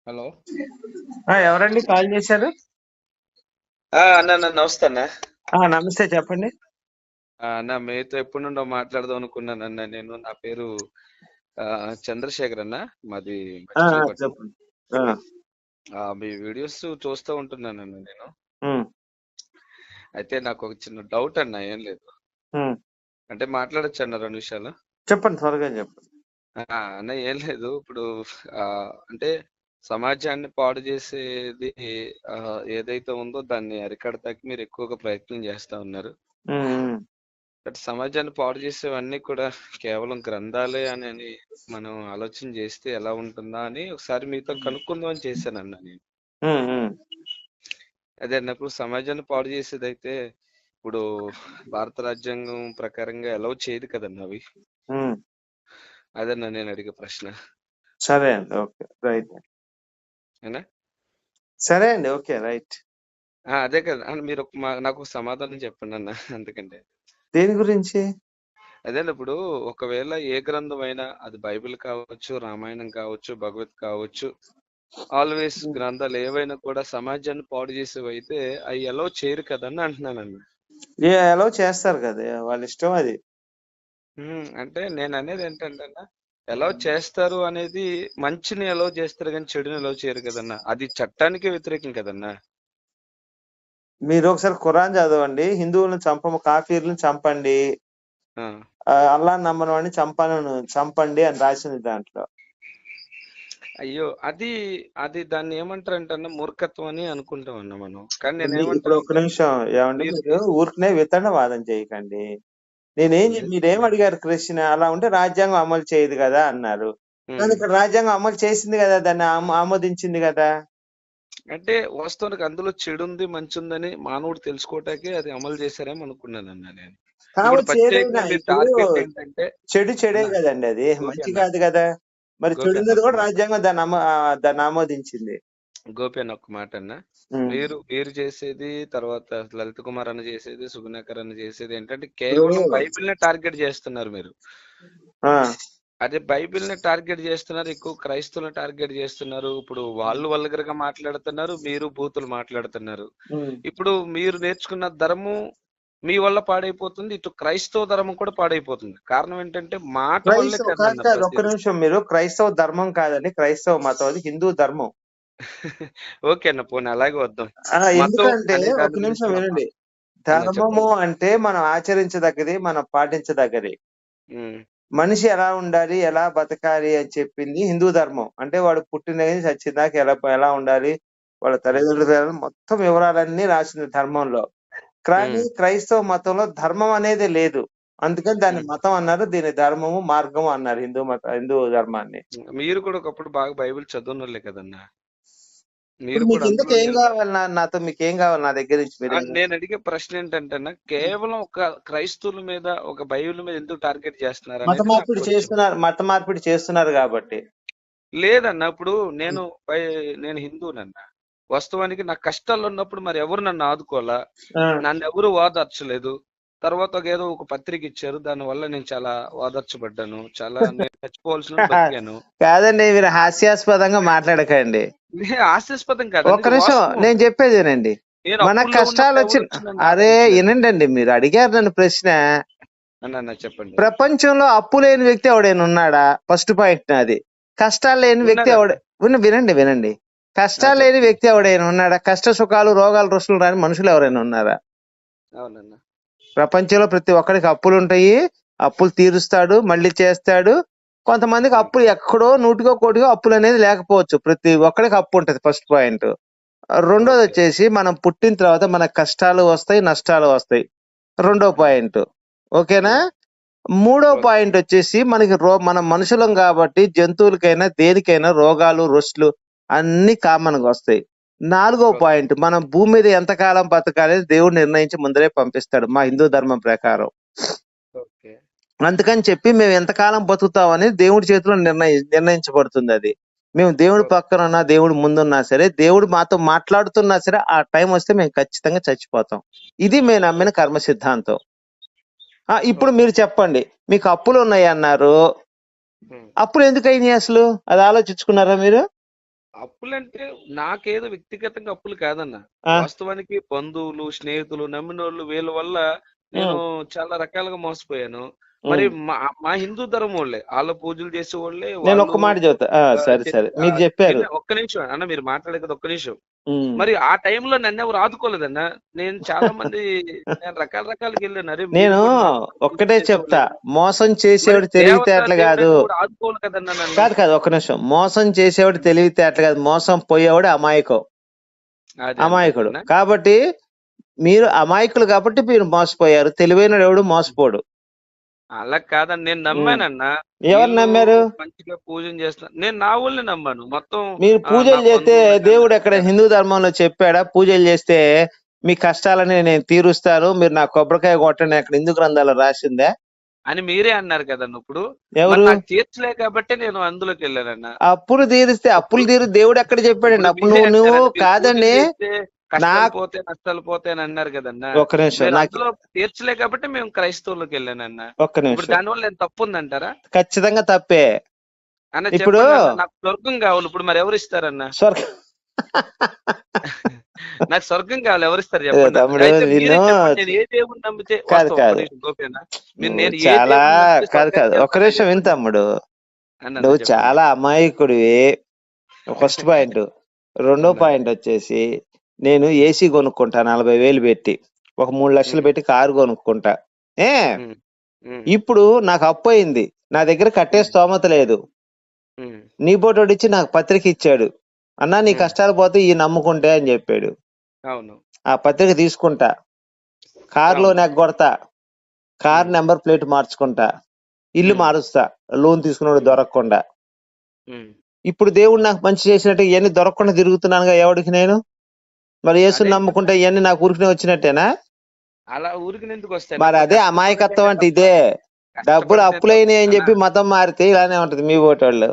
Hello. ఎవరండి call చేశారు? అన్న నమస్తే అన్న. నమస్తే, చెప్పండి. అన్న మీతో ఎప్పటి నుండో మాట్లాడదాం అనుకున్నాను అన్న. నా పేరు చంద్రశేఖర్ అన్న. మాది మచిలీపట్నం. చెప్పండి. మీ వీడియోస్ చూస్తూ ఉంటున్నాను అన్న నేను. ఉమ్, అయితే నాకు ఒక చిన్న డౌట్ అన్న. ఏం లేదు, ఉమ్. అంటే మాట్లాడొచ్చు అన్న 2 నిమిషాలు. చెప్పండి, త్వరగా చెప్పండి. అన్న ఏం లేదు, ఇప్పుడు ఆ, అంటే సమాజాన్ని పాడు చేసేది ఆ, ఏదైతే ఉందో దాన్ని అరికడతాకి మీరు ఎక్కువగా ప్రయత్నం చేస్తా ఉన్నారు. ఉమ్, బట్ సమాజాన్ని పాడు చేసేవన్నీ కూడా కేవలం గ్రంథాలే అని మనం ఆలోచన చేస్తే ఎలా ఉంటుందా అని ఒకసారి మీతో కనుక్కుందాం అని చేశానన్న నేను. ఉమ్, ఉమ్, అదే అన్నప్పుడు సమాజాన్ని పాడు చేసేదైతే ఇప్పుడు భారత రాజ్యాంగం ప్రకారంగా ఎలవ్ చేయదు కదన్న అవి. ఉమ్. అదన్నా నేను అడిగే ప్రశ్న. సరే అండి, ఓకే, రైట్. ఏనా? సరే అండి, ఓకే, రైట్. అదే కదా అన్న, మీరు నాకు ఒక సమాధానం చెప్పండి అన్న. ఎందుకంటే దేని గురించి? అదే ఇప్పుడు ఒకవేళ ఏ గ్రంథం అయినా, అది బైబిల్ కావచ్చు, రామాయణం కావచ్చు, భగవత్ కావచ్చు, ఆల్వేస్ గ్రంథాలు ఏవైనా కూడా సమాజాన్ని పాడు చేసేవి అయితే అవి ఎలా చేయరు కదని అంటున్నానన్న. ఎలా చేస్తారు కదా, వాళ్ళ ఇష్టం అది. అంటే నేను అనేది ఏంటంటే అన్న, ఎలా చేస్తారు అనేది మంచిని ఎలా చేస్తారు కానీ చెడుని ఎలా చేయరు కదన్నా. అది చట్టానికి వ్యతిరేకం కదన్నా. మీరు ఒకసారి ఖురాన్ చదవండి. హిందువులను కాఫీర్లను చంపండి, ఆ, అల్లా నమ్మని వాడిని చంపండి అని రాసింది దాంట్లో. అయ్యో, అది అది దాన్ని ఏమంటారంటే అన్న మూర్ఖత్వం అని అనుకుంటాం అన్న మనం. కానీ నేను ఇప్పుడు ఒక్క ఏమంటానంటే నిమిషం, ఏమండి, మీరు మీరు ఊరికనే వాదం చేయకండి. లేదు. మీరేం అడిగారు క్వశ్చన్? అలా ఉంటే రాజ్యాంగం అమలు చేయదు కదా అన్నారు. కానీ ఇక్కడ రాజ్యాంగం అమలు చేసింది కదా, దాన్ని ఆమోదించింది కదా. అంటే వాస్తవానికి అందులో చెడు ఉంది మంచి ఉందని మానవుడు తెలుసుకోవటానికి అది అమలు చేశారేమో అనుకున్నానన్న నేను. ఇప్పుడు కావచ్చు, ఏదైనా ప్రత్యేకంగా మీ ఇప్పుడు టార్గెట్ ఏంటంటే చెడే అన్న, కదండి, అది గోపి మంచి అన్న, కాదు కదా. మరి గోపి చెడు అన్న మీద ఒక కూడా మాట, రాజ్యాంగం దాన్ని ఆమోదించింది. గోపి అన్న ఒక మాట అన్న. ఉమ్. మీరు మీరు చేసేది, తర్వాత లలిత్ కుమార్ అన్న చేసేది, సుగుణాకర్ అన్న చేసేది ఏంటంటే ఇప్పుడు కేవలం బైబిల్ ని టార్గెట్ చేస్తున్నారు మీరు. ఆ, అదే బైబిల్ ని టార్గెట్ చేస్తున్నారు, ఎక్కువ క్రైస్తవులను టార్గెట్ చేస్తున్నారు. ఇప్పుడు వాళ్ళు వల్గరగా మాట్లాడుతున్నారు, మీరు బూతులు మాట్లాడుతున్నారు. ఉమ్. ఇప్పుడు మీరు నేర్చుకున్న ధర్మం మీ వల్ల పాడైపోతుంది, ఇటు క్రైస్తవ ధర్మం కూడా పాడైపోతుంది. కారణం ఏంటంటే మాట వల్లే కాదు కదన్న కాదు, ఒక్క ప్రతిదీ. నిమిషం. మీరు క్రైస్తవ ధర్మం కాదండి, క్రైస్తవ మతం, అది హిందూ ధర్మం. ఓకే అన్న, పోనీ అలాగే వద్దాం. మతం ఎందుకంటే అనే ఒక దాని గురించి నిమిషం మనం వినండి. అన్న ధర్మము చెప్పండి. అంటే మనం ఆచరించదగ్గది, మనం పాటించదగ్గది. ఉమ్, మనిషి ఎలా ఉండాలి, ఎలా బతకాలి అని చెప్పింది హిందూ ధర్మం. అంటే వాడు పుట్టినది చచ్చిందాక ఎలా ఉండాలి, వాళ్ళ ఉమ్, తల్లిదండ్రులు మొత్తం వివరాలన్నీ రాసింది ధర్మంలో. కానీ ఉమ్, క్రైస్తవ మతంలో ధర్మం అనేది లేదు. అందుకని దాన్ని ఉమ్. మతం అన్నారు, దీని ధర్మము మార్గము అన్నారు, హిందూ ధర్మాన్ని. మీరు కూడా ఒకప్పుడు బాగా బైబిల్ చదువునోళ్ళే కదన్నా. ఇప్పుడు మీరు మీకు కూడా ఎందుకు ఏం అందులోనే. కావాలి, నాతో మీకు ఏం కావాలి నా దగ్గర నుంచి? మీరు నేను అడిగే ప్రశ్న ఏంటంటే కేవలం ఒక క్రైస్తవుల మీద, ఒక బైబిల్ మీద ఎందుకు టార్గెట్ చేస్తున్నారు అనేది నాకు కొంచెం మత మార్పిడి చేస్తున్నారు కాబట్టి. లేదన్న. ఇప్పుడు నేను హిందూనన్న. వాస్తవానికి నా కష్టాలు ఉన్నప్పుడు మరి ఎవరు నన్ను ఆదుకోవాలా, ఆ. నన్ను ఎవరు ఓదార్చలేదు. తర్వాత ఏదో ఒక పత్రిక ఇచ్చారు, దాని వల్ల నేను చాలా ఓదార్చబడ్డాను, చాలా నేను చచ్చిపోవాల్సిన బతికాను. కాదండి, మీరు హాస్యాస్పదంగా మాట్లాడకండి. హాస్యాస్పదం కాదండి, ఒక్క ఇది నిమిషం, వాస్తవం. నేను చెప్పేదేనండి. నేను మన అప్పుల్లో కష్టాలు ఉన్నప్పుడు ఎవరు వచ్చిన వచ్చి నన్ను అరే ఆదరించలేదు. వినండి, మీరు అడిగారు నన్ను ప్రశ్న. అన్న చెప్పండి. ప్రపంచంలో అప్పు లేని వ్యక్తి ఎవడైనా ఉన్నాడా? ఫస్ట్ పాయింట్ నాది. కష్టాలు లేని వ్యక్తి ఉన్నారన్న. వినండి. కష్టాలు లేని చెప్పండి. వ్యక్తి ఎవడైనా ఉన్నాడా? కష్ట సుఖాలు, రోగాలు, రుసులు రాని మనుషులు ఎవరైనా ఉన్నారా? అవునన్న. ప్రపంచంలో ప్రతి ఒక్కడికి అప్పులు ఉంటాయి, అప్పులు తీరుస్తాడు, మళ్ళీ చేస్తాడు. కొంతమందికి అప్పులు ఎక్కడో నూటికో కోటికో అప్పులు అనేది లేకపోవచ్చు. ప్రతి ఒక్కడికి అప్పు ఉంటది, ఫస్ట్ పాయింట్. రెండోది ఓకే. వచ్చేసి, మనం పుట్టిన తర్వాత మన కష్టాలు వస్తాయి, నష్టాలు వస్తాయి. రెండో పాయింట్. ఓకేనా? మూడో ఓకే. పాయింట్ వచ్చేసి, మనం మనుషులం కాబట్టి జంతువులకైనా దేనికైనా రోగాలు, రుస్లు అన్ని కామన్ గా వస్తాయి. నాలుగో ఓకే. పాయింట్, మనం భూమి మీద ఎంతకాలం బతకాలి దేవుడు నిర్ణయించి ముందరే పంపిస్తాడు మా హిందూ ధర్మం ప్రకారం. ఓకే. అందుకని చెప్పి మేము ఎంతకాలం బతుకుతామని దేవుడి చేతిలో నిర్ణయించబడుతుంది అది. మేము దేవుడి ఓకే. పక్కన ఉన్నా, దేవుడి ముందున్నా సరే, దేవుడు మాతో మాట్లాడుతున్నా సరే, ఆ టైం వస్తే మేము ఖచ్చితంగా చచ్చిపోతాం. ఇది మేము నమ్మిన ఓకే. కర్మ సిద్ధాంతం. ఇప్పుడు ఓకే. మీరు చెప్పండి, మీకు అప్పులు ఉన్నాయి అన్నారు. ఉమ్. అప్పులు ఎందుకు అయినాయి అసలు? అది ఆలోచించుకున్నారా మీరు? అప్పులంటే నాకేదో వ్యక్తిగతంగా అప్పులు కాదన్న. ఆ, వాస్తవానికి బంధువులు, స్నేహితులు, నమ్మినోళ్ళు వీళ్ళ వల్ల నేను ఉమ్, చాలా రకాలుగా మోసపోయాను. మరి ఉమ్. మా మా హిందూ ధర్మం వాళ్ళే, వాళ్ళ పూజలు చేసేవాళ్ళే నేను వాళ్ళు. ఒక్క మాట చెబుతా. సరే సరే, మీరు చెప్పారు. ఒక్క నిమిషం అన్న, మీరు మాట్లాడే కదా, ఒక్క నిమిషం. ఉమ్. మరి ఆ టైంలో నన్ను ఎవరు ఆదుకోలేదన్న. నేను చాలా మంది, నేను రకాల రకాలకి వెళ్ళాను. అరే మీరు నేను కూడా మా పూజలు ఒక్కటే చెప్తా, చేసేవాళ్ళేనా? మోసం మరి చేసేవాడు దేవత తెలివితేటలు కాదు. దేవుడైనా కూడా ఆదుకోవాలి కదన్నా నన్ను. కాదు కాదు, ఒక్క నిమిషం. మోసం చేసేవాడు తెలివితేటలు కాదు, మోసం పోయేవాడు అమాయకం. అదే అంతే అమాయకుడు కదన్నా. కాబట్టి మీరు అమాయకులు కాబట్టి మీరు మోసపోయారు. తెలివైన ఎవడు మోసపోడు. అలా కాదని నేను ఉమ్. నమ్మానన్నా. ఎవరు వీళ్ళు నమ్మారు? మంచిగా పూజలు చేస్తున్నారు, నేను నా ఊళ్ళని నమ్మాను మొత్తం. మీరు నా పూజలు చేస్తే బంధువులని దేవుడు ఎక్కడ నమ్మాను. హిందూ ధర్మంలో చెప్పాడా? పూజలు చేస్తే మీ కష్టాలని నేను తీరుస్తాను, మీరు నా కొబ్బరికాయ కొట్టండి అక్కడ హిందూ గ్రంథాల్లో రాసిందా? అని మీరే అన్నారు కదన్న. ఇప్పుడు మరి ఎవరు? నాకు తీర్చలే కాబట్టి నేను అందులోకి వెళ్ళానన్నా. అప్పులు తీరిస్తే అప్పులు ఇప్పుడు తీరు దేవుడు ఎక్కడ చెప్పాడండి? ఇప్పుడు అప్పుడు మీరే నువ్వు అంటారండి, మీరు పూజలు కాదండి. చేస్తే కష్టాలు నాకు పోతే నష్టాలు పోతే అని అన్నారు కదన్నా. ఒక్క నిమిషం, మీరు నాకు అందులో తీర్చలే కాబట్టి మేము క్రైస్తవుల్లోకి వెళ్ళానన్నా. ఒక్క ఇప్పుడు నిమిషం. దానివల్ల ఏం తప్పు ఉందంటారా ఖచ్చితంగా తప్పే. అన్న? ఇప్పుడు చెప్పండి అన్న, నాకు స్వర్గం కావాలి. ఇప్పుడు మరి ఎవరు ఇస్తారన్నా? స్వర్గ నాకు స్వర్గం కావాలి, ఎవరిస్తారు చెప్పండి అన్న. తమ్ముడు అయితే మీరే నిన్ను చెప్పండి, నేను ఏ దేవుని నమ్మితే కాదు వాస్తవం. ఒక్క కాదు, నిమిషం గోపేనా, మీరు నువ్వు నేను ఏ చాలా దేవుని నమ్మితే కాదు కాదు, స్వర్గానికి ఒక్క వెళ్తానో నిమిషం విను చెప్పండి తమ్ముడు. అన్న. నువ్వు చెప్పండి. చాలా అమాయకుడివి, ఫస్ట్ పాయింట్. రెండో అవునా? పాయింట్ వచ్చేసి, నేను ఏసీ కొనుక్కుంటా 40,000 పెట్టి, ఒక 3 లక్షలు ఉమ్, పెట్టి కారు కొనుక్కుంటా. ఏ ఉమ్, ఉమ్, ఇప్పుడు నాకు అప్పు అయింది, నా దగ్గర కట్టే ఉమ్, స్తోమత లేదు. ఉమ్, నీ బోటోడు ఇచ్చి నాకు పత్రిక ఇచ్చాడు, అన్నా నీ ఉమ్. కష్టాలు పోతే ఈ నమ్ముకుంటే అని చెప్పాడు. అవును, ఆ పత్రిక తీసుకుంటా, కారులో అవును. నెగ్గొడతా, కార్ ఉమ్, నెంబర్ ప్లేట్ మార్చుకుంటా, ఇల్లు ఉమ్, మారుస్తా, లోన్ తీసుకున్నాడు ఉమ్, దొరకకుండా. ఉమ్. ఇప్పుడు దేవుడు నాకు మంచి చేసినట్టు ఇవన్నీ దొరకకుండా తిరుగుతున్నానుగా ఎవడికి నేను? మరి యేసుని అదైతే నమ్ముకుంటే ఇవన్నీ నాకు ఊరికనే వచ్చినట్టేనా? అలా ఊరికి ఎందుకు వస్తాయి? మరి ఇప్పుడు అదే అమాయకత్వం కష్టపడితేనే అంటే తప్ప. ఇదే. డబ్బులు కష్టపడితే తప్ప అప్పులైనాయి అని అన్న. చెప్పి మతం మారితే ఇలానే ఉంటది మీ ఓటోళ్ళు.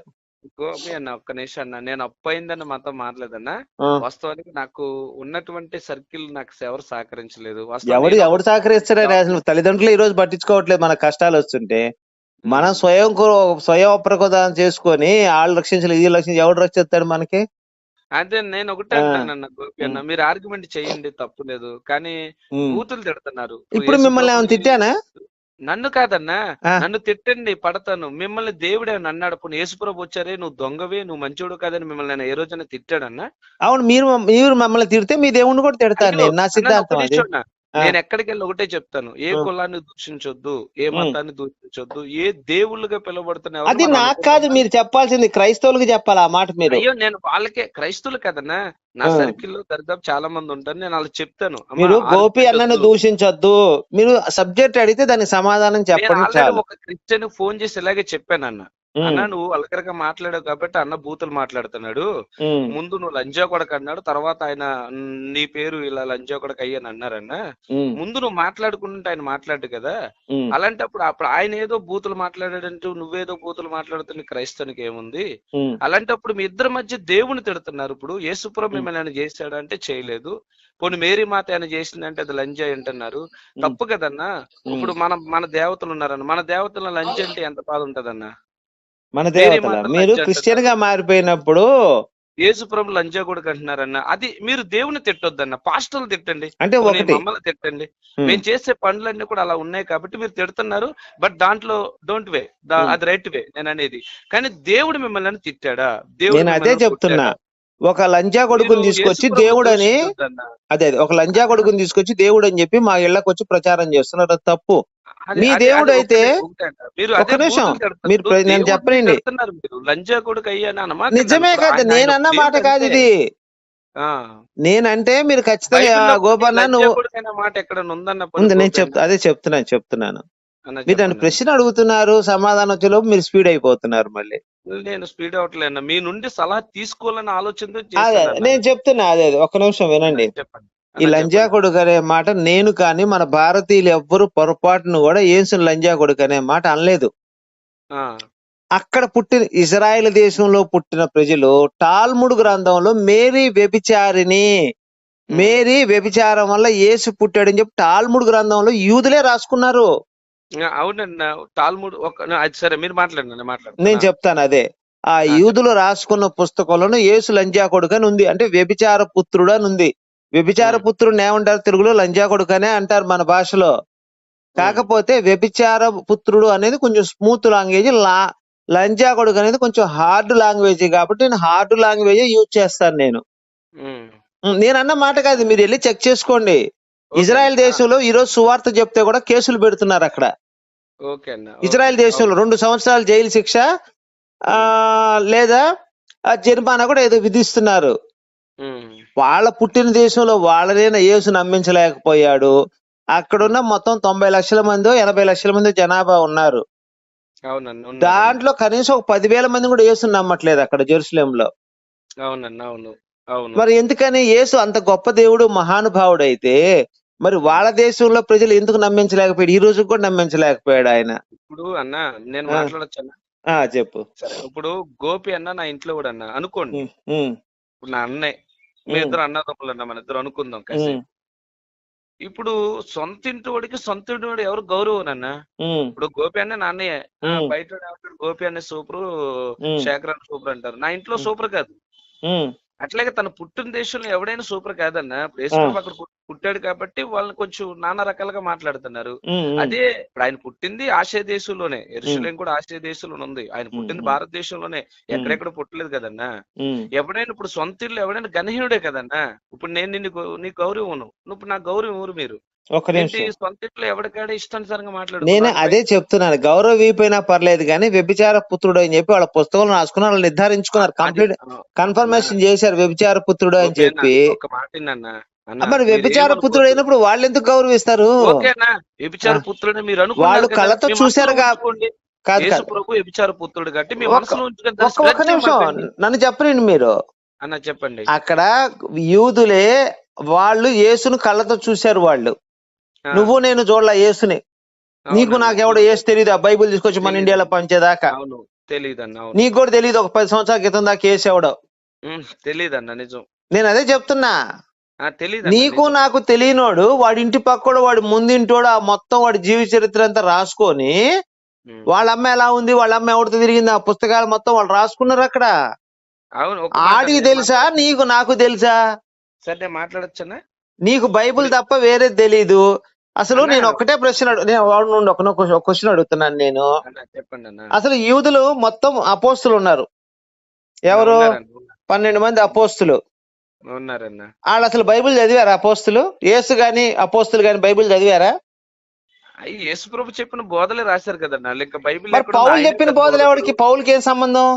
గోపి అన్న, ఒక్క నిమిషం అన్న, నేను అప్పు అయిందని మాత్రం మాట్లాడన్నా. ఆ. వాస్తవానికి నాకు ఉన్నటువంటి సర్కిల్ నాకు ఎవరు సహకరించలేదు. వాస్తవం ఎవడు నేను ఒక ఎవడు సహకరిస్తాడు? జాబ్ అసలు తల్లిదండ్రులు ఈ రోజు పట్టించుకోవట్లేదు మన కష్టాలు వస్తుంటే. మనం ఉమ్. స్వయం అప్రకోదానం చేసుకొని వాళ్ళు రక్షించలేదు, వీళ్ళు రక్షించి ఎవడు రక్షిస్తాడు మనకి? అదే నేను ఒకటే ఆ. అంటానన్న గోపి ఉమ్, అన్న, మీరు ఆర్గ్యుమెంట్ చేయండి, తప్పు లేదు. కానీ ఉమ్. బూతులు తిడుతున్నారు. ఇప్పుడు ఇప్పుడు యేసు మిమ్మల్ని ఏమైనా ప్రభుని. తిట్టానా? నన్ను కాదన్నా, ఆ. నన్ను తిట్టండి, పడతాను. మిమ్మల్ని దేవుడే అన్నాడు. ఇప్పుడు యేసు ప్రభు వచ్చారే, నువ్వు దొంగవే, నువ్వు మంచోడు కాదని మిమ్మల్ని నేను ఏ రోజైనా తిట్టాడన్నా? అవును, మీరు మమ్మల్ని తిడితే మీ దేవుణ్ణి కూడా తిడతాను అయ్యో నేను, నా అన్న, ఒక్క సిద్ధాంతం అది. నిమిషం అన్న. ఆ. నేను ఎక్కడికి వెళ్ళి ఒకటే చెప్తాను, ఏ ఆ. కులాన్ని దూషించొద్దు, ఏ ఉమ్. మతాన్ని దూషించొద్దు, ఏ దేవుళ్ళుగా పిలువబడుతున్న ఎవరిని అది మనం నాకు కాదు, అనుకుంటామా? మీరు చెప్పాల్సింది క్రైస్తవులకు చెప్పాలి ఆ మాట మీరు. అయ్యో, నేను వాళ్ళకే, క్రైస్తువులు కదన్నా, నా ఆ. సర్కిల్లో దరిదాపు చాలా మంది ఉంటారు, నేను వాళ్ళకి చెప్తాను, అమ్మా మీరు గోపి ఆర్గ్యుమెంట్ అన్నను వద్దు. దూషించొద్దు, మీరు సబ్జెక్ట్ అడిగితే దానికి సమాధానం నేను చెప్పండి ఆల్రెడీ చాలు. ఒక క్రిస్టియన్ ఫోన్ చేసి ఇలాగే చెప్పాను అన్న. అన్న, ఉమ్, నువ్వు అలకరగా మాట్లాడావు కాబట్టి అన్న బూతులు మాట్లాడుతున్నాడు. ఉమ్, ముందు నువ్వు లంజా కొడక అన్నాడు, తర్వాత ఆయన నీ పేరు ఇలా లంజా కొడక అయ్యని అన్నారన్న. ఉమ్, ముందు నువ్వు మాట్లాడుకుంటుంటే ఆయన మాట్లాడు కదా. ఉమ్, అలాంటప్పుడు అప్పుడు ఆయన ఏదో బూతులు మాట్లాడాడంటూ నువ్వేదో బూతులు మాట్లాడుతున్న క్రైస్తవునికి ఏముంది? ఉమ్, అలాంటప్పుడు మీ ఇద్దరి మధ్య దేవుని తిడుతున్నారు. ఇప్పుడు యేసుప్రభు ఉమ్, మిమ్మల్ని ఆయన చేశాడు అంటే చేయలేదు. పోనీ మేరీ మాత ఆయన చేసిందంటే అది లంజా అంటున్నారు. ఉమ్, తప్పు కదన్నా. ఉమ్. ఇప్పుడు మన దేవతలు ఉన్నారన్న, మన దేవతల లంచ్ అంటే ఎంత బాధ ఉంటదన్న? మన మేరీ దేవతల మాత మీరు లంచ్ క్రిస్టియన్ అంటున్నారు, గా మారిపోయినప్పుడు, యేసుప్రభు లంచా కూడా అంటున్నారన్న. అది మీరు దేవుని తిట్టొద్దన్న, పాస్టర్లు తిట్టండి, అంటే పోనీ ఒకటి. మమ్మల్ని తిట్టండి. ఉమ్, మేము చేసే పనులన్నీ కూడా అలా ఉన్నాయి కాబట్టి మీరు తిడుతున్నారు. బట్ దాంట్లో డోంట్ వే, ఉమ్. అది రైట్ వే నేను అనేది. కానీ దేవుడు మిమ్మల్ని తిట్టాడా? దేవుడు నేను అదే మిమ్మల్ని చెప్తున్నా, కొట్టాడా? ఒక లంజా మీరు కొడుకుని తీసుకొచ్చి యేసుప్రభుని దేవుడని, దూషించొద్దన్న. అదే ఒక లంజా కొడుకుని తీసుకొచ్చి దేవుడు అని చెప్పి మా ఇళ్ళకి వచ్చి ప్రచారం చేస్తున్నారు, అది తప్పు. అది మీ అది అది దేవుడు అయితే, ఒకటే అంట. మీరు ఒక్క అదే నిమిషం, బూతులు తిడతారు. మీరు ఇప్పుడు నేను దేవుడిని చెప్పనండి, తిడుతున్నారు, మీరు లంజా కొడుకు అయ్యాని అనమాకండి నన్ను. నిజమే ఇప్పుడు కదా, ఆయన ఆయన ఒక నేనన్న మాట దేవుడు కాదు అంతే. ఇది. ఆ నేనంటే మీరు ఖచ్చితంగా బైబిల్లో పోనీ గోపన్న లంజా నువ్వు కొడుకు అనే మాట ఎక్కడ ఉందన్న? పోనీ ఉంది, నేను గోపి అదే చెప్తున్నాను. అన్న మీరు నన్ను చెప్పండి అన్న. ప్రశ్న అడుగుతున్నారు, సమాధానం వచ్చేలోపు మీరు స్పీడ్ అయిపోతున్నారు మళ్ళీ. నేను స్పీడ్ అవట్లేన్న, మీ నుండి సలహా తీసుకోవాలని ఆలోచనతో అదే చేశానన్న. నేను చెప్తున్నా, అదే ఒక్క నిమిషం అన్న వినండి. చెప్పండి ఈ అన్న, లంజా చెప్పండి. కొడుకు అనే మాట నేను కానీ మన భారతీయులు ఎవ్వరు పొరపాటును కూడా యేసుని లంజా కొడుకు అనే మాట అనలేదు. ఆ అక్కడ పుట్టిన ఇజ్రాయెల్ దేశంలో పుట్టిన ప్రజలు టాల్ముడు గ్రంథంలో మేరీ వ్యభిచారిని, ఉమ్. మేరీ వ్యభిచారం వల్ల యేసు పుట్టాడని చెప్పి టాల్ముడు గ్రంథంలో యూదులే రాసుకున్నారు. అవునన్న, తాల్ముడు ఒక అది సరే, మీరు మాట్లాడండి, నేను నేను మాట్లాడతానా? చెప్తాను అదే. ఆ యూదులు రాసుకున్న పుస్తకంలోనే యేసు లంజా కొడుకు అని ఉంది. అంటే వ్యభిచార పుత్రుడు అని ఉంది. వ్యభిచార పుత్రుడు ఏమంటారు తెలుగులో? లంజా కొడుకు అనే అంటారు మన భాషలో. కాకపోతే వ్యభిచార పుత్రుడు అనేది కొంచెం స్మూత్ లాంగ్వేజ్, లంజా కొడుకు అనేది కొంచెం హార్డ్ లాంగ్వేజ్. కాబట్టి నేను హార్డ్ లాంగ్వేజ్ యూజ్ చేస్తాను నేను. నేను అన్న మాట కాదు, మీరు వెళ్ళి చెక్ చేసుకోండి. ఇజ్రాయెల్ దేశంలో ఈ రోజు సువార్త చెప్తే కూడా కేసులు పెడుతున్నారు అక్కడ. ఇజ్రాయెల్ దేశంలో 2 సంవత్సరాలు జైలు శిక్ష లేదా జరిమానా కూడా ఏదో విధిస్తున్నారు. వాళ్ళ పుట్టిన దేశంలో వాళ్ళనైనా యేసు నమ్మించలేకపోయాడు. అక్కడున్న మొత్తం 90 లక్షల మందో 80 లక్షల మంది జనాభా ఉన్నారు. దాంట్లో కనీసం ఒక 10,000 మంది కూడా యేసుని నమ్మట్లేదు అక్కడ జెరూసలేంలో. మరి ఎందుకని? యేసు అంత గొప్ప దేవుడు, మహానుభావుడు అయితే మరి వాళ్ళ దేశంలో ప్రజలు ఎందుకు నమ్మించలేకపోయాడు? ఈ రోజు కూడా నమ్మించలేకపోయాడు ఆయన. ఇప్పుడు అన్న నేను మాట్లాడొచ్చా? చెప్పు. ఇప్పుడు గోపి అన్న నా ఇంట్లో కూడా అన్న అనుకోండి, ఇప్పుడు నా అన్నయ్య, మీ ఇద్దరు అన్నదమ్ములు అన్న, మన ఇద్దరు అనుకుందాం కాసి. ఇప్పుడు సొంత ఇంటి వాడికి సొంత ఇంటి వాడు ఎవరు గౌరవం అన్న? ఇప్పుడు గోపి అన్న నా అన్నయ్య, బయట గోపి అన్న సూపర్, శేఖర్ అన్న సూపర్ అంటారు. నా ఇంట్లో సూపర్ కాదు. అట్లాగే తన పుట్టిన దేశంలో ఎవడైనా సూపర్ కాదన్న. ఇప్పుడు యేసుప్రభు అక్కడ పుట్టాడు కాబట్టి వాళ్ళని కొంచెం నానా రకాలుగా మాట్లాడుతున్నారు. అదే ఇప్పుడు ఆయన పుట్టింది ఆసియా దేశంలోనే, యెరూషలేం కూడా ఆసియా దేశంలోనే ఉంది. ఆయన పుట్టింది భారతదేశంలోనే, ఎక్కడెక్కడ పుట్టలేదు కదన్నా. ఎవడైనా ఇప్పుడు సొంత ఇల్లు ఎవడైనా గణహీనుడే కదన్నా. ఇప్పుడు నేను నీ గౌరవం, నువ్వు నా గౌరవం ఊరు. మీరు సొంత ఇంట్లో ఎవరికాడే ఇష్టానుసారంగా మాట్లాడు. నేను అదే చెప్తున్నాను, గౌరవ వీపైనా పర్లేదు కానీ వ్యభిచార పుత్రుడు అని చెప్పి వాళ్ళ పుస్తకంలో రాసుకున్నారు, వాళ్ళు నిర్ధారించుకున్నారు, కంప్లీట్ కన్ఫర్మేషన్ చేశారు వ్యభిచార పుత్రుడు అని చెప్పి. ఒక మాట మరి వ్యభిచార పుత్రుడు అయినప్పుడు వాళ్ళు ఎందుకు గౌరవిస్తారు? వ్యభిచార పుత్రుడు మీరు వాళ్ళు కళ్ళతో చూశారు కాబట్టి. వ్యభిచార పుత్రుడు కాబట్టి ఒక్క నిమిషం నన్ను చెప్పండి మీరు అన్న, చెప్పండి. అక్కడ యూదులే వాళ్ళు యేసును కళ్ళతో చూశారు. వాళ్ళు నువ్వు నేను చూడలా యేసుని. నీకు నాకు ఎవడో యేసు తెలియదు. ఆ బైబుల్ తీసుకొచ్చి మన ఇండియాలో పంచేదాకా నీకు కూడా తెలియదు. ఒక 10 సంవత్సరాల క్రితం దాకా యేసు ఎవడో తెలియదన్న. నిజం, నేను అదే చెప్తున్నా. నీకు నాకు తెలియనోడు వాడి ఇంటి పక్కోడు, వాడి ముందింటోడు, ఆ మొత్తం వాడి జీవిత చరిత్ర అంతా రాసుకొని వాళ్ళ అమ్మ ఎలా ఉంది, వాళ్ళ అమ్మ ఎవరితో తిరిగింది, ఆ పుస్తకాలు మొత్తం వాళ్ళు రాసుకున్నారు అక్కడ. ఆడికి తెలుసా? నీకు నాకు తెలుసా? సరే మాట్లాడొచ్చా? నీకు బైబుల్ తప్ప వేరే తెలీదు. అసలు నేను ఒక్కటే ప్రశ్న ఒక క్వశ్చన్ అడుగుతున్నాను నేను. అసలు యూదులు మొత్తం అపోస్తులు ఉన్నారు. ఎవరు? 12 మంది అపోస్తులు ఉన్నారన్న. వాళ్ళు అసలు బైబిల్ చదివారా? అపోస్తులు యేసు గాని అపోస్తులు గాని బైబిల్ చదివారా? యేసు ప్రభు చెప్పిన బోధలే రాశారు కదన్నా. లెక్క బైబిల్ పౌలు చెప్పిన బోధలు ఎవరికి? పౌలుకి ఏం సంబంధం?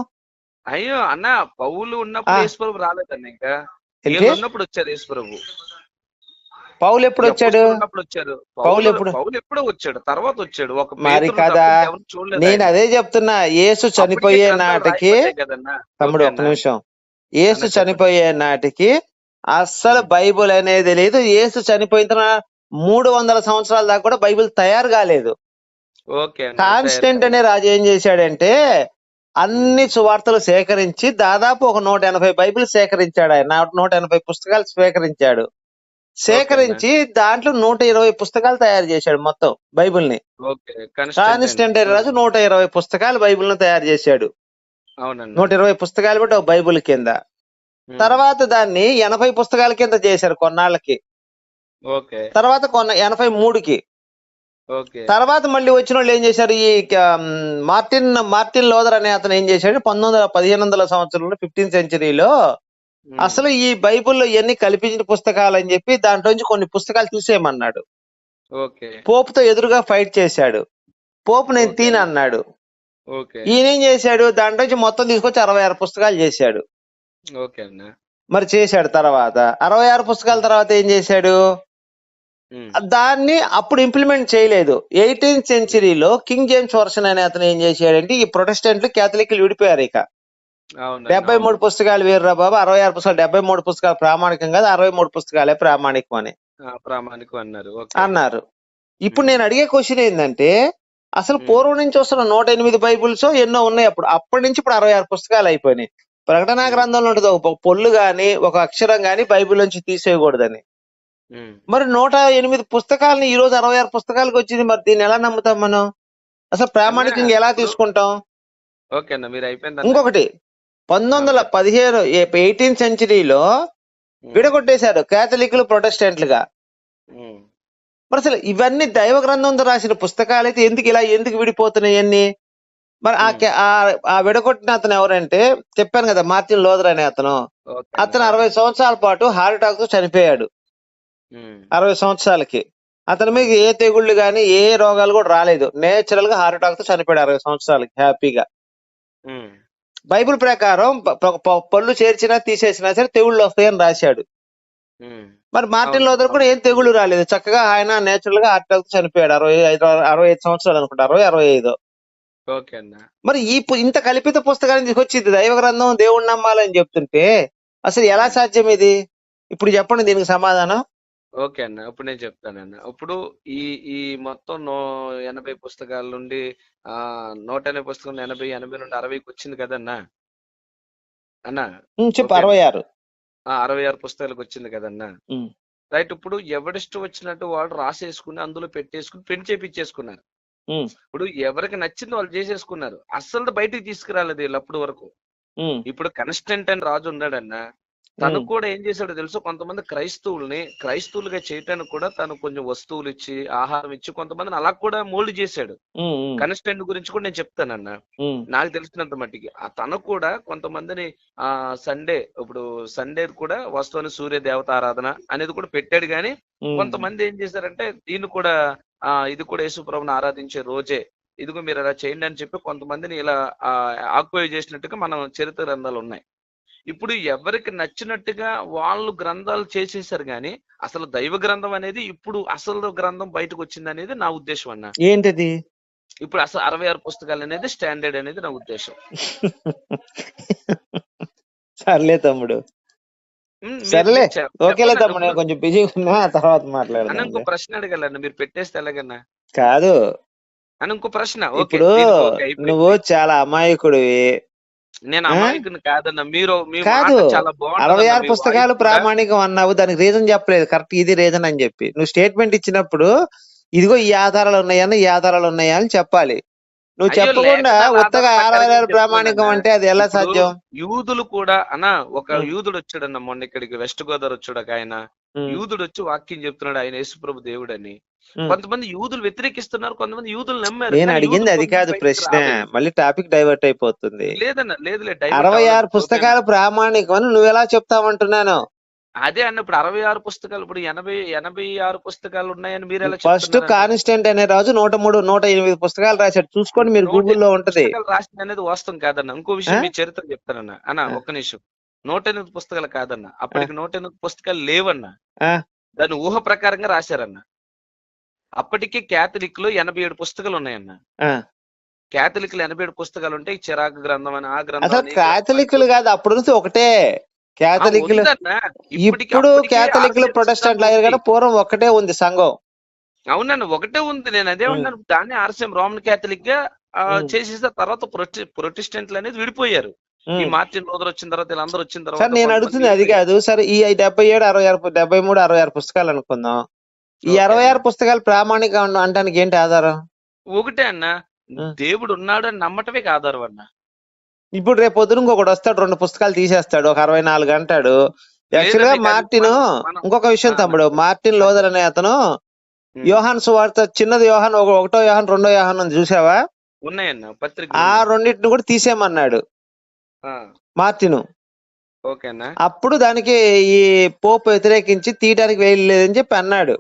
అయ్యో అన్న, పౌలు ఉన్నప్పుడు యేసు ప్రభు రాలేదన్న. ఇంకా ఉన్నప్పుడు వచ్చారు యేసు ప్రభు. పౌలు ఎప్పుడు వచ్చాడు? పౌలు ఎప్పుడో వచ్చాడు, తర్వాత వచ్చాడు. ఒక మరి కదా, నేను అదే చెప్తున్నా. యేసు చనిపోయే నాటికి, తమ్ముడు ఒక్క నిమిషం, యేసు చనిపోయే నాటికి అస్సలు బైబుల్ అనేది లేదు. యేసు చనిపోయిన 300 సంవత్సరాల దాకా కూడా బైబిల్ తయారు కాలేదు. కాన్స్టెంట్ అనే రాజు ఏం చేశాడంటే అన్ని సువార్తలు సేకరించి దాదాపు ఒక 180 బైబిల్ సేకరించాడు. ఆయన 180 పుస్తకాలు సేకరించాడు. సేకరించి దాంట్లో 120 పుస్తకాలు తయారు చేశాడు మొత్తం బైబిల్ ని. కాన్స్టెంటైన్ రాజు 120 పుస్తకాలు బైబిల్ ను తయారు చేశాడు. 120 పుస్తకాలు బట్టి ఒక బైబిల్ కింద. తర్వాత దాన్ని 80 పుస్తకాల కింద చేశారు కొన్నాళ్ళకి. తర్వాత 83కి. తర్వాత మళ్ళీ వచ్చిన వాళ్ళు ఏం చేశారు? ఈ మార్టిన్ లోథర్ అనే అతను ఏం చేశాడు? 1500 సంవత్సరంలో 15th సెంచరీలో అసలు ఈ బైబుల్లో ఇవన్నీ కల్పించిన పుస్తకాలు అని చెప్పి దాంట్లోంచి కొన్ని పుస్తకాలు తీసేయమన్నాడు. పోపుతో ఎదురుగా ఫైట్ చేశాడు. పోపు నేను తీనన్నాడు. ఈయనేం చేశాడు? దాంట్లోంచి మొత్తం తీసుకొచ్చి 66 పుస్తకాలు చేశాడు. మరి చేశాడు. తర్వాత 66 పుస్తకాల తర్వాత ఏం చేశాడు? దాన్ని అప్పుడు ఇంప్లిమెంట్ చేయలేదు. 18th సెంచరీలో కింగ్ జేమ్స్ వర్షన్ అనే అతను ఏం చేశాడంటే ఈ ప్రొటెస్టెంట్లు క్యాథలిక్లు విడిపోయారు. ఇక 73 పుస్తకాలు వేరురా బాబు, 66 పుస్తకాలు, 73 పుస్తకాలు ప్రామాణికం కాదు, 63 పుస్తకాలే ప్రామాణికం అని అన్నారు. ఇప్పుడు నేను అడిగే క్వశ్చన్ ఏంటంటే అసలు పూర్వం నుంచి వస్తున్న 108 బైబుల్స్ ఎన్నో ఉన్నాయి. అప్పటి నుంచి ఇప్పుడు 66 పుస్తకాలు అయిపోయినాయి. ప్రకటనా గ్రంథంలో ఉంటుంది ఒక పొల్లు గాని ఒక అక్షరం గాని బైబిల్ నుంచి తీసేయకూడదని. మరి 108 పుస్తకాలని ఈ రోజు 66 పుస్తకాలకు వచ్చింది. మరి దీన్ని ఎలా నమ్ముతాం మనం? అసలు ప్రామాణికంగా ఎలా తీసుకుంటాం? ఓకే అన్న, మీరు అయిపోయిందన్న. ఇంకొకటి 1915 18th సెంచరీలో విడగొట్టేశారు కేథలిక్లు ప్రొటెస్టెంట్లుగా. మరి అసలు ఇవన్నీ దైవ గ్రంథంతో రాసిన పుస్తకాలు అయితే ఎందుకు విడిపోతున్నాయి అన్ని? మరి ఆ విడగొట్టిన అతను ఎవరంటే చెప్పాను కదా, మార్టిన్ లూథర్ అనే అతను. అతను 60 సంవత్సరాల పాటు హార్ట్ అటాక్ తో చనిపోయాడు. 60 సంవత్సరాలకి అతని మీద ఏ తెగుళ్ళు గాని ఏ రోగాలు కూడా రాలేదు. నేచురల్ గా హార్ట్ అటాక్ తో చనిపోయాడు 60 సంవత్సరాలకి హ్యాపీగా. బైబిల్ ప్రకారం పళ్ళు చేర్చినా తీసేసినా సరే తెగుళ్ళు వస్తాయని రాశాడు. మరి మార్టిన్ లూథర్ కూడా ఏం తెగుళ్ళు రాలేదు, చక్కగా ఆయన నేచురల్ గా హార్ట్ అటాక్ తో చనిపోయాడు. 65 సంవత్సరాలు అనుకుంటా, 65. మరి ఇంత కల్పిత పుస్తకాన్ని తీసుకొచ్చి దైవ గ్రంథం దేవుడు నమ్మాలని చెప్తుంటే అసలు ఎలా సాధ్యం ఇది? ఇప్పుడు చెప్పండి దీనికి సమాధానం. ఓకే అన్న, ఇప్పుడు నేను చెప్తానన్న. ఇప్పుడు ఈ మొత్తం 80 పుస్తకాల నుండి 180 పుస్తకం 80 నుండి 60కి వచ్చింది కదన్నా అన్న. చెప్పు. 66 పుస్తకాలకు వచ్చింది కదన్నా. రైట్. ఇప్పుడు ఎవడిష్టం వచ్చినట్టు వాళ్ళు రాసేసుకుని అందులో పెట్టేసుకుని ప్రింట్ చేపించేసుకున్నారు. ఇప్పుడు ఎవరికి నచ్చింది వాళ్ళు చేసేసుకున్నారు. అస్సలు బయటికి తీసుకురాలేదు వీళ్ళు అప్పటి వరకు. ఇప్పుడు కన్స్టెంట్ అని రాజు ఉన్నాడన్నా, తను కూడా ఏం చేశాడో తెలుసు, కొంతమంది క్రైస్తవులుగా చేయటానికి కూడా తను కొంచెం వస్తువులు ఇచ్చి ఆహారం ఇచ్చి కొంతమందిని అలా కూడా మోల్డ్ చేశాడు. కన్స్టెంట్ గురించి కూడా నేను చెప్తానన్నా, నాకు తెలిసినంత మట్టికి. తను కూడా కొంతమందిని ఇప్పుడు సండే కూడా వస్తువుని సూర్య దేవత ఆరాధన అనేది కూడా పెట్టాడు. గాని కొంతమంది ఏం చేశారంటే దీన్ని కూడా ఇది కూడా యేసు ప్రభువుని ఆరాధించే రోజే, ఇదిగో మీరు అలా చేయండి అని చెప్పి కొంతమందిని ఇలా ఆక్యుపై చేసినట్టుగా మనం చరిత్ర గ్రంథాలు ఉన్నాయి. ఇప్పుడు ఎవరికి నచ్చినట్టుగా వాళ్ళు గ్రంథాలు చేసేసారు. గాని అసలు దైవ గ్రంథం అనేది ఇప్పుడు అసలు గ్రంథం బయటకు వచ్చింది అనేది నా ఉద్దేశం అన్న. ఏంటది? ఇప్పుడు అసలు 66 పుస్తకాలు అనేది స్టాండర్డ్ అనేది నా ఉద్దేశం. సర్లే తమ్ముడు, సర్లే, ఓకేలే తమ్ముడు, నేను కొంచెం బిజీ ఉన్నా, తర్వాత మాట్లాడదాం. ఇంకో ప్రశ్న అడగాలన్న, మీరు పెట్టేస్తే ఎలాగన్నా? కాదు అని ఇంకో ప్రశ్న. ఇప్పుడు నువ్వు చాలా అమాయకుడివి. నేను అమాయకుని కాదన్న, మీరు కాదు. చాలా బాగుంది. 66 పుస్తకాలు ప్రామాణికం అన్నావు, దానికి రీజన్ చెప్పలేదు. కరెక్ట్, ఇది రీజన్ అని చెప్పి నువ్వు స్టేట్మెంట్ ఇచ్చినప్పుడు ఇదిగో ఈ ఆధారాలు ఉన్నాయని ఈ ఆధారాలు ఉన్నాయా అని చెప్పాలి. నువ్వు చెప్పకుండా ఉత్తగా 66 ప్రామాణికం అంటే అది ఎలా సాధ్యం? యూదులు కూడా అన్న, ఒక యూదుడు వచ్చాడన్న మొన్న ఇక్కడికి, వెస్ట్ గోదావరి వచ్చాడు ఒక ఆయన. యూదుడు వచ్చి వాక్యం చెప్తున్నాడు ఆయన యేసుప్రభు దేవుడని. కొంతమంది యూదులు వ్యతిరేకిస్తున్నారు, కొంతమంది యూదులు నమ్మారు. నేను అడిగింది అది కాదు ప్రశ్న, మళ్ళీ టాపిక్ డైవర్ట్ అయిపోతుంది. లేదన్న, లేదు 66 పుస్తకాలు ప్రామాణికం అని నువ్వు ఎలా చెప్తావంటున్నాను. అదే అన్న, ఇప్పుడు 66 పుస్తకాలు, ఇప్పుడు 86 పుస్తకాలు ఉన్నాయని మీరు ఎలా? ఫస్ట్ కాన్స్టెంట్ అనే రాజు 103 108 పుస్తకాలు రాశాడు, చూసుకోండి మీరు, గూగుల్లో ఉంటది. రాసింది అనేది వాస్తవం కాదన్న. ఇంకో విషయం మీ చరిత్ర చెప్తానన్న. అన్న ఒక్క నిమిషం, 108 పుస్తకాలు కాదన్న, అప్పటికి 108 పుస్తకాలు లేవన్నా, దాని ఊహ ప్రకారంగా రాశారన్న. అప్పటికి క్యాథలిక్ లో 87 పుస్తకాలు ఉన్నాయన్న. క్యాథలిక్ 87 పుస్తకాలు ఉంటే చిరాకు గ్రంథం అని ఆ గ్రంథం. అసలు క్యాథలిక్లు కాదు, అప్పుడు నుంచి ఒకటే క్యాథలిక్లు. ఇప్పుడు క్యాథలిక్లు ప్రొటెస్టెంట్లు అయ్యారు కానీ పూర్వం ఒకటే ఉంది సంఘం. అవునన్న, ఒకటే ఉంది. నేను అదే ఉన్నాను, దాన్ని ఆర్సిఎం రోమన్ క్యాథలిక్ గా చేసేసిన తర్వాత ప్రొటెస్టెంట్లు అనేది విడిపోయారు. ఈ మార్టిన్ లూథర్ వచ్చిన తర్వాత వీళ్ళందరూ వచ్చిన తర్వాత. నేను అడుగుతుంది అది కాదు. సరే, ఈ 77 66 73 66 పుస్తకాలు అనుకుందాం. ఈ 66 పుస్తకాలు ప్రామాణికం అంటానికి ఏంటి ఆధారం? ఒకటే అన్న, దేవుడు ఉన్నాడు అని నమ్మటమే ఆధారం అన్న. ఇప్పుడు రేపు పొద్దున ఇంకొకటి వస్తాడు, 2 పుస్తకాలు తీసేస్తాడు, ఒక 64 అంటాడు. యాక్చువల్ గా మార్టిన్, ఇంకొక విషయం తమ్ముడు, మార్టిన్ లూథర్ అనే అతను యోహాను సువార్త, చిన్నది యోహాను 1వ యోహాను 2వ యోహాను ఉంది, చూసావా? ఉన్నాయన్న పత్రిక. ఆ రెండింటిని కూడా తీసేయమన్నాడు మార్టిన్. అప్పుడు దానికి ఈ పోప్ వ్యతిరేకించి తీయడానికి వేయలేదని చెప్పి అన్నాడు.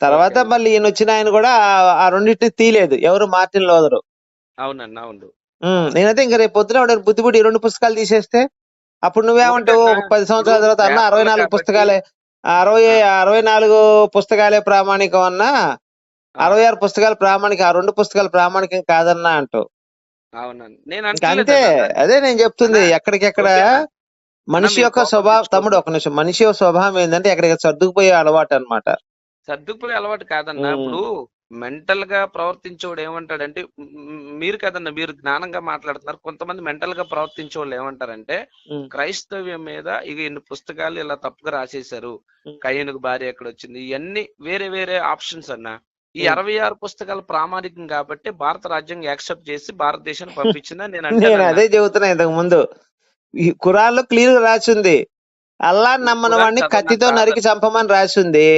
తర్వాత మళ్ళీ ఈయన వచ్చిన ఆయన కూడా ఆ రెండింటిని తీయలేదు. ఎవరు? Martin Luther. అవునన్నా, అవును. నేనైతే ఇంకా రేపు పొద్దున బుద్ధిపుడి 2 పుస్తకాలు తీసేస్తే అప్పుడు నువ్వేమంటావు? 10 సంవత్సరాల తర్వాత అన్న 64 పుస్తకాలే 64 పుస్తకాలే ప్రామాణికం అన్నా, 66 పుస్తకాలు ప్రామాణికం, ఆ 2 పుస్తకాలు ప్రామాణికం కాదన్నా అంటావు. అంతే, అదే నేను చెప్తుంది. ఎక్కడికెక్కడ మనిషి యొక్క స్వభావం, తమ్ముడు ఒక నిమిషం, మనిషి యొక్క స్వభావం ఏంటంటే ఎక్కడికి సర్దుకుపోయే అలవాటు అన్నమాట. సర్దుకుపోయే అలవాటు కాదన్నా. ఇప్పుడు మెంటల్ గా ప్రవర్తించేవాడు ఏమంటాడంటే, మీరు కదన్నా, మీరు జ్ఞానంగా మాట్లాడుతున్నారు. కొంతమంది మెంటల్ గా ప్రవర్తించేవాళ్ళు ఏమంటారంటే, క్రైస్తవ్యం మీద ఇక ఇన్ని పుస్తకాలు ఇలా తప్పుగా రాసేశారు, కయ్యనుకు భార్య ఎక్కడ వచ్చింది, ఇవన్నీ వేరే వేరే ఆప్షన్స్ అన్నా. ఈ 66 పుస్తకాలు ప్రామాణికం కాబట్టి భారత రాజ్యాంగం యాక్సెప్ట్ చేసి భారతదేశాన్ని పంపించిందని నేను నేను అంటానన్నా. అదే చెబుతున్నా ఇంతకు ముందు. ఈ ఖురాన్లో క్లియర్ గా రాసి ఉంది, అల్లాహ్ నమ్మని ఖురాన్ వాడిని చదవడం కత్తితో కాదు. నరికి చంపమని రాసి ఉంది.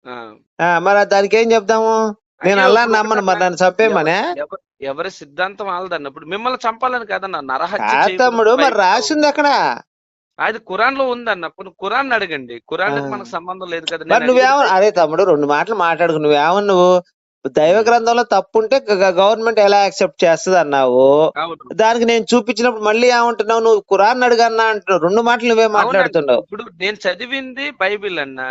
ఆ, మరి దానికి ఏం చెప్దాము? నేను అయ్యో అల్లాహ్ ఇప్పుడు నమ్మను, మరి ఒకటన్నా, నన్ను చంపేమనే? ఎవరి సిద్ధాంతం వాళ్ళదన్న. ఇప్పుడు మిమ్మల్ని చంపాలని కాదన్న, నరహత్య కాదు చేయకూడదు తమ్ముడు, మరి బైబిల్లో రాసి ఉంది ఉంది. అక్కడ. అది ఖురాన్ లో ఉందన్న. ఇప్పుడు ఖురాన్ అడగండి, ఆ. ఖురాన్ మనకు సంబంధం లేదు కదా. మరి నేను నువ్వేమో అడిగేది అదే బైబిల్. తమ్ముడు, 2 మాటలు మాట్లాడుకు. నువ్వు దైవ ఉమ్, గ్రంథంలో తప్పుంటే గవర్నమెంట్ ఎలా యాక్సెప్ట్ చేస్తుంది అన్నావు. అవును దానికి నేను చూపించినప్పుడు మళ్ళీ ఏమంటున్నావు? నువ్వు ఖురాన్ అడుగన్నా అంటున్నావు. 2 మాటలు నువ్వే అవునండి. మాట్లాడుతున్నావు. ఇప్పుడు నేను చదివింది బైబిల్ అన్న.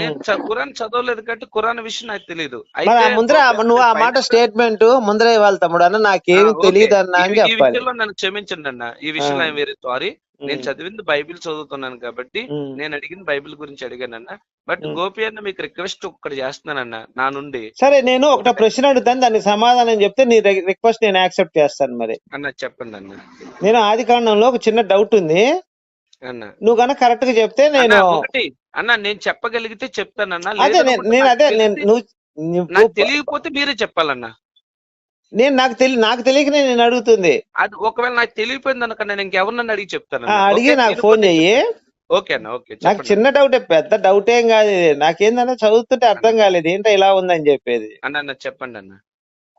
నేను ఖురాన్ చదవలేదు కాబట్టి ఖురాన్ విషయం నాకు తెలియదు. మరి అయితే ఆ ముందర ఓకే అన్న, నువ్వు నేను ఆ మాట ఫైనల్ గా స్టేట్మెంట్ ముందరే ఇవ్వాలి తమ్ముడు. అన్న నాకేమి ఓకే, తెలియదు అన్న ఈ అని ఈ చెప్పాలి. విషయంలో నన్ను క్షమించండి అన్న. ఈ ఆ, విషయంలో ఐఎమ్ వెరీ సారీ. నేను ఉమ్, చదివింది బైబిల్ చదువుతున్నాను కాబట్టి ఉమ్, నేను అడిగింది బైబిల్ గురించి అడిగానన్న. బట్ ఉమ్. గోపి అన్న మీకు రిక్వెస్ట్ ఒక్కటి చేస్తున్నానన్న నా నుండి. సరే, నేను ఒక ఒకటే ప్రశ్న అడుగుతాను, దానికి సమాధానం చెప్తే నీ రిక్వెస్ట్ నేను యాక్సెప్ట్ చేస్తాను. మరి అన్న, చెప్పండి అన్న. నేను ఆది కాండంలో ఒక చిన్న డౌట్ ఉంది, అన్న నువ్వు కనుక కరెక్ట్ గా చెప్తే అన్న నేను ఒకటి అన్న, నేను చెప్పగలిగితే చెప్తానన్నా, అదే నేను లేదనుకుంటే నేను నాకు అదే నేను తెలిసి నువ్వు నాకు తెలియకపోతే మీరే చెప్పాలన్నా. నాకు తెలియకనే నేను అడుగుతుంది. అది ఒకవేళ నాకు తెలియపోయింది అనుకో, నేను ఇంకెవరినన్నా అడిగి చెప్తానన్నా. అడిగి ఓకే, నాకు ఫోన్ తెలియకపోతే చెయ్యి. చెప్తాను. ఓకే అన్న, ఓకే నాకు చెప్పండి చిన్న అన్న. డౌటే, పెద్ద డౌట్ ఏం కాదు ఇది. నాకేందన్నా చదువుతుంటే అన్న అర్థం కాలేదు ఏంటో ఇలా ఉందని చెప్పేది. అన్న అన్న చెప్పండి అన్న.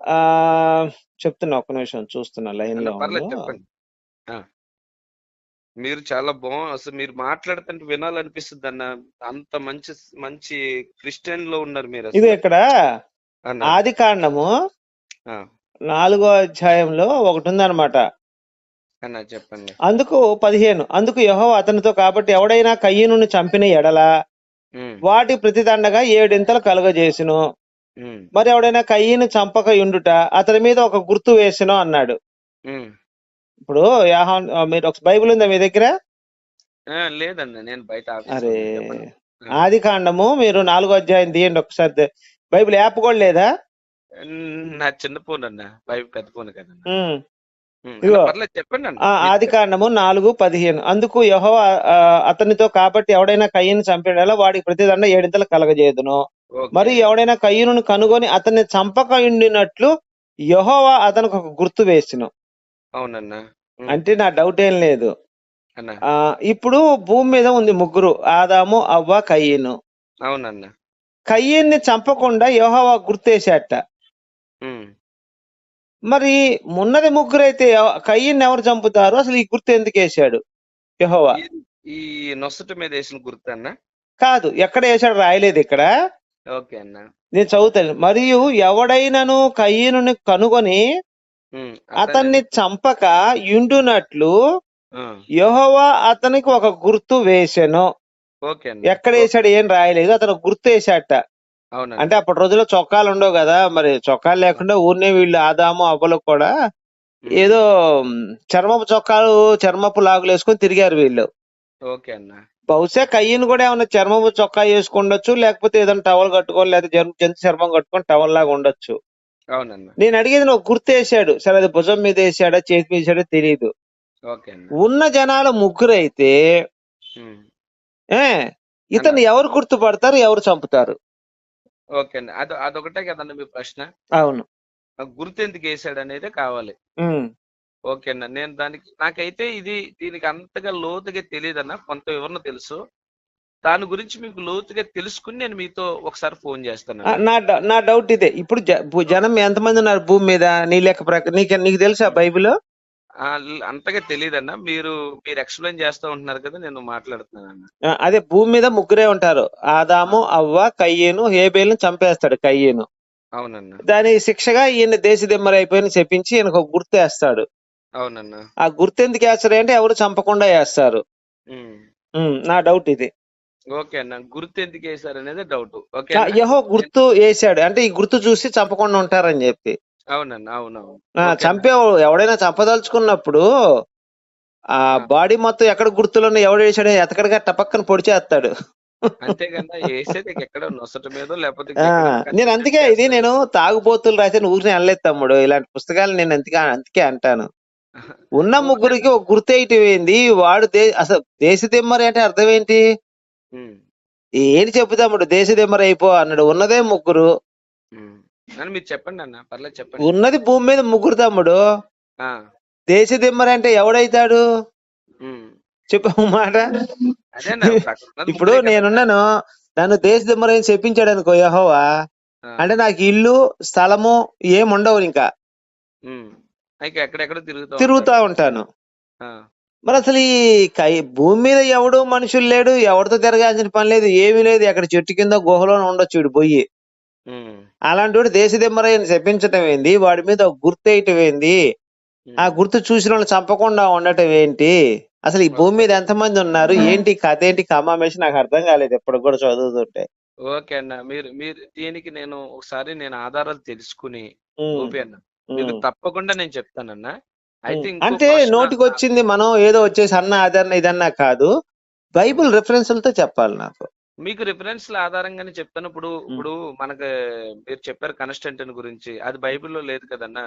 ఆ చెప్తున్నా, ఒక్క నిమిషం చూస్తున్నా, లైన్ అన్న లో ఉండు. పర్లేదు చెప్పండి. ఆ, మీరు చాలా అసలు మీరు మాట్లాడుతుంటే వినాలనిపిస్తుంది అన్న. అంత మంచి మంచి క్రిస్టియన్ లో ఉన్నారు మీరు ఇది అసలు ఇక్కడ అన్న. ఆది కాండము ఆ, 4వ అధ్యాయంలో ఒకటి ఉందన్నమాట. అన్న చెప్పండి. అందుకు 15, అందుకు యెహోవా అతనితో, కాబట్టి ఎవడైనా కయ్యనుని చంపిన ఎడల ఉమ్, వాటి ప్రతిదండగా 7 ఇంతలు కలుగజేసును. ఉమ్, మరి ఎవడైనా కయ్యను చంపక యుండుట అతని మీద ఒక గుర్తు వేసును అన్నాడు. ఉమ్. ఇప్పుడు మీరు ఒక బైబిల్ ఉందా మీ దగ్గర? లేదన్న, నేను బయట ఆఫీస్ లో అరే, ఉన్నా. చెప్పండి. ఆది కాండము మీరు 4వ అధ్యాయం తీయండి ఒకసారి. బైబిల్ యాప్ కూడా లేదా? నా చిన్న ఫోన్ అన్న, బైబిల్ పెద్ద ఫోన్ కదన్న. ఉమ్. అన్న ఇదిగో పర్లేదు చెప్పండి అన్న, మీరు ఆది కాండము 4:15, అందుకు యెహోవా అతనితో, కాబట్టి ఎవడైనా కయ్యను చంపిన వాడికి ప్రతిదండ 7 ఇంతలు కలగజేయుదును. మరి ఓకే. ఎవడైనా కయ్యను కనుగొని అతన్ని చంపక ఉండినట్లు యెహోవా అతనికి ఒక గుర్తు వేసును. అవునన్నా. అంటే నా డౌట్ ఏం లేదు. అన్న ఇప్పుడు భూమి మీద ఉంది ముగ్గురు, ఆదాము, అవ్వ, కయ్యను. అవునన్నా. కయ్యన్ని చంపకుండా యెహోవా గుర్తేశాట. ఉమ్. మరి మున్నది ముగ్గురైతే కయ్యన్ని ఎవరు చంపుతారు? అసలు ఈ గుర్తు ఎందుకు వేశాడు యెహోవా? ఈ నొసట మీద వేసిన గుర్తు అన్న. కాదు, ఎక్కడ వేశాడు రాయలేదు ఇక్కడ. ఓకే అన్న. నేను చదువుతాను. మరియు ఎవడైనను కయ్యనుని కనుగొని అతన్ని చంపక యుండునట్లు యెహోవా అతనికి ఒక గుర్తు వేసెను. ఓకే అన్న. ఎక్కడ వేసాడు ఏం రాయలేదు, అతను గుర్తు వేసాట. అవునండి. అంటే అప్పటి రోజుల్లో చొక్కాలు ఉండవు కదా, మరి చొక్కాలు లేకుండా ఊరినే వీళ్ళు ఆదాము అవ్వలు కూడా ఏదో చర్మపు చొక్కాలు, చర్మపు లాగులు వేసుకొని తిరిగారు వీళ్ళు. ఓకే అన్న. బహుశా కయ్యను కూడా ఏమన్నా చర్మపు చొక్కా వేసుకుండొచ్చు, లేకపోతే ఏదైనా టవల్ కట్టుకొని, లేకపోతే జంతు చర్మం కట్టుకొని టవల్ లాగా ఉండొచ్చు. అవునన్న. నేను అడిగేది నువ్వు గుర్తు వేసాడు. సరే, అది భుజం మీద వేసాడా చేతి మీద వేసాడో తెలియదు. ఓకే అన్న. ఉన్న జనాలు ముగ్గురైతే ఇతను ఎవరు గుర్తుపడతారు, ఎవరు చంపుతారు? ఓకే అండి. అదొకటే కదన్న మీ ప్రశ్న? అవును. గుర్తు ఎందుకు వేసాడు అనేది కావాలి. ఓకే అన్న. నేను నాకైతే దీనికి అంతగా లోతుగా తెలియదన్న, కొంత వివరణ తెలుసు. దాని గురించి మీకు లోతుగా తెలుసుకుని నేను మీతో ఒకసారి ఫోన్ చేస్తాను. నా డౌట్ ఇదే. ఇప్పుడు జనం ఎంతమంది ఉన్నారు భూమి మీద నీ లెక్క ప్రకారం? నీకు తెలుసా బైబిల్? అంతగా తెలియదన్న, మీరు ఎక్స్ప్లెయిన్ చేస్తూ ఉంటున్నారు కదా, నేను మాట్లాడుతున్నాను అన్న. అదే, భూమి మీద ముగ్గురే ఉంటారు, ఆదాము, అవ్వ, కయ్యేను. హేబేలును చంపేస్తాడు కయ్యేను. అవునన్న. దాని శిక్షగా ఈయన దేశదిమ్మరి అయిపోయిన చెప్పించి ఈయనకు ఒక గుర్తు వేస్తాడు. అవునన్న. ఆ గుర్తు ఎందుకు వేస్తారు అంటే ఎవరు చంపకుండా వేస్తారు. నా డౌట్ ఇది. ఓకే అన్న, గుర్తు ఎందుకు వేసారు అనేది డౌట్. ఓకే, యెహోవా గుర్తు వేసాడు అంటే ఈ గుర్తు చూసి చంపకుండా ఉంటారని చెప్పి. అవునన్న. అవునవును. ఎవడైనా చంపదలుచుకున్నప్పుడు ఆ బాడీ మొత్తం ఎక్కడ గుర్తులు ఎవడు వేసాడు ఎతకడగా టపక్కన పొడిచేస్తాడు. అంతేకన్నా వేసేది ఎక్కడ నొసట మీద లేకపోతే. నేను అందుకే నేను తాగుబోతులు రాసిన ఊరిని అనలేదు తమ్ముడు. ఇలాంటి పుస్తకాలు నేను అందుకే అంటాను. ఉన్న ముగ్గురికి ఒక గుర్తు ఏంది వాడు అసలు దేశదిమ్మరి అంటే అర్థం ఏంటి? ఏంటి చెప్పు తమ్ముడు, దేశదిమ్మరి అయిపో అన్నాడు. ఉన్నదే ముగ్గురు, అని మీరు చెప్పండి అన్న, పర్లేదు చెప్పండి. ఉన్నది భూమి మీద ముగ్గురు తమ్ముడు. ఆ, దేశ దిమ్మరంటే ఎవడైతాడు ఉమ్. చెప్పు మాట. అదే అన్న, ఇప్పుడు అక్కడ ఉన్నది ఇప్పుడు ముగ్గురే కదన్నా. నేనున్నాను, నన్ను దేశ దిమ్మరని చెప్పించాడు అనుకో యెహోవా, ఆ, అంటే నాకు ఇల్లు స్థలము ఏం ఉండవు, ఇంకా ఉమ్. ఇంకా ఎక్కడెక్కడ తిరుగుతూ తిరుగుతా ఉంటారు. ఉంటాను. ఆ, మరి అసలు ఈ భూమి మీద ఎవడు మనుషులు లేడు, ఎవరితో తిరగాల్సిన పని లేదు, ఏమీ లేదు. ఎక్కడ చెట్టు కింద గుహలో ఉండొచ్చు వీడు పోయి. ఉమ్, అలాంటి వాడు దేశ దిమ్మరయ్యని చెప్పించటం ఏంది, వాడి మీద ఒక గుర్తు వేయటం ఏంది, ఆ ఉమ్. గుర్తు చూసిన వాళ్ళు చంపకుండా ఉండటం ఏంటి, అసలు ఈ భూమి మీద ఎంతమంది ఉన్నారు, ఏంటి కథ, ఏంటి కమామేసి నాకు అర్థం కాలేదు ఎప్పుడు కూడా చదువుతుంటే. ఓకే అన్న, మీరు మీరు దీనికి నేను ఒకసారి నేను ఆధారాలు తెలుసుకుని, ఉమ్, ఓపి అన్న, మీకు ఉమ్, తప్పకుండా నేను చెప్తానన్న. అయితే ఉమ్. ఇంకో అంటే ప్రశ్న. నోటికి వచ్చింది మనం ఏదో వచ్చేసి అన్న అదన్నా ఇదన్నా కాదు, బైబిల్ రెఫరెన్స్లతో చెప్పాలి నాకు. మీకు రిఫరెన్స్ల ఆధారంగానే చెప్తాను. ఇప్పుడు ఉమ్. ఇప్పుడు మనకు మీరు చెప్పారు కన్స్టెంట్ గురించి, అది బైబిల్లో లేదు కదన్నా.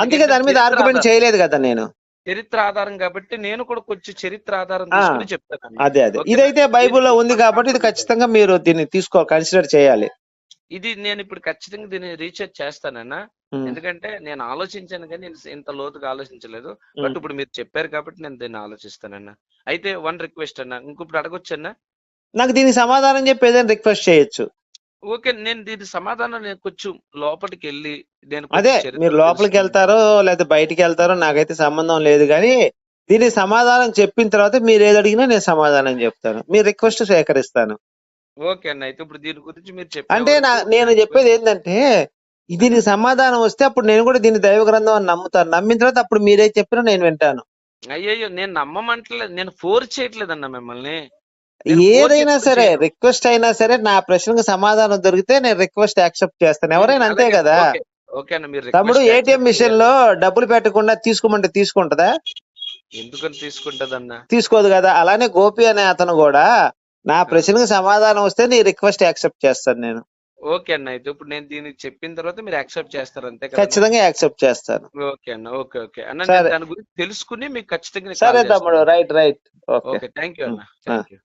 అందుకే దాని మీద ఆర్గ్యుమెంట్ చేయలేదు కదా నేను. చరిత్ర ఆధారం కాబట్టి నేను కూడా కొంచెం చరిత్ర ఆధారం ఆ తీసుకుని చెప్తాను. అదే అదే, ఓకేనా? ఇదైతే బైబిల్లో దీనికి ఉంది మన కాబట్టి ఇది కాంప్రమైజ్ ఖచ్చితంగా మీరు దీన్ని కన్సిడర్ చేయాలి. ఇది నేను ఇప్పుడు ఖచ్చితంగా దీన్ని రీసెర్చ్ చేస్తానన్నా. ఉమ్, ఎందుకంటే నేను ఆలోచించాను కానీ నేను ఇంత లోతుగా ఆలోచించలేదు. ఉమ్. బట్ ఇప్పుడు మీరు చెప్పారు కాబట్టి నేను దీన్ని ఆలోచిస్తానన్నా. అయితే వన్ రిక్వెస్ట్ అన్నా, ఇంకొప్పుడు అడగొచ్చన్నా? నాకు దీనికి సమాధానం చెప్పి ఏదైనా రిక్వెస్ట్ చేయొచ్చు. ఓకే, నేను దీని సమాధానం నేను కొంచెం లోపలికి వెళ్ళి నేను అదే కొంచెం చరిత్ర మీరు లోపలికి తెలుసుకుని. వెళ్తారో లేకపోతే బయటికి వెళ్తారో నాకైతే సంబంధం లేదు, కానీ దీనికి సమాధానం చెప్పిన తర్వాత మీరు ఏది అడిగినా నేను సమాధానం చెప్తాను, మీ రిక్వెస్ట్ స్వీకరిస్తాను. ఓకే అన్న, అయితే ఇప్పుడు దీని గురించి మీరు చెప్పే అంటే వరకు నేను చెప్పేది ఏంటంటే, దీనికి సమాధానం వస్తే అప్పుడు నేను కూడా దీన్ని దైవ గ్రంథం అని నమ్ముతాను. నమ్మిన తర్వాత అప్పుడు మీరే చెప్పినా నేను వింటాను. అయ్యయ్యో, నేను నమ్మమంటలేదు, నేను ఫోర్స్ చేయట్లేదన్న మిమ్మల్ని. నేను ఫోర్స్ ఏదైనా ఎప్పుడు సరే, చేయను. రిక్వెస్ట్ అయినా సరే, నా ప్రశ్నకు సమాధానం దొరికితే నేను రిక్వెస్ట్ యాక్సెప్ట్ చేస్తాను. ఎవరైనా అంతే అలాగే కదా. ఓకే. ఓకే అన్న, మీరు తమ్ముడు రిక్వెస్ట్ ఏటీఎం యాక్సెప్ట్ మిషన్ లో డబ్బులు పెట్టకుండా తీసుకోమంటే తీసుకుంటదా? ఎందుకని తీసుకుంటదన్నా? తీసుకోదు కదా. అలానే గోపి అనే అతను కూడా నా ప్రశ్నకు సమాధానం వస్తే నీ రిక్వెస్ట్ యాక్సెప్ట్ చేస్తాను నేను. ఓకే అన్న, అయితే ఇప్పుడు నేను దీనికి చెప్పిన తర్వాత మీరు యాక్సెప్ట్ చేస్తారు అంతే కదా? ఖచ్చితంగా యాక్సెప్ట్ చేస్తాను. ఓకే అన్న, ఓకే ఓకే అన్న, నేను సరే దాని గురించి తెలుసుకుని మీకు ఖచ్చితంగా సరే కాల్ తమ్ముడు, చేస్తాను. Right right, okay. Okay, thank you అన్న, థ్యాంక్ యూ.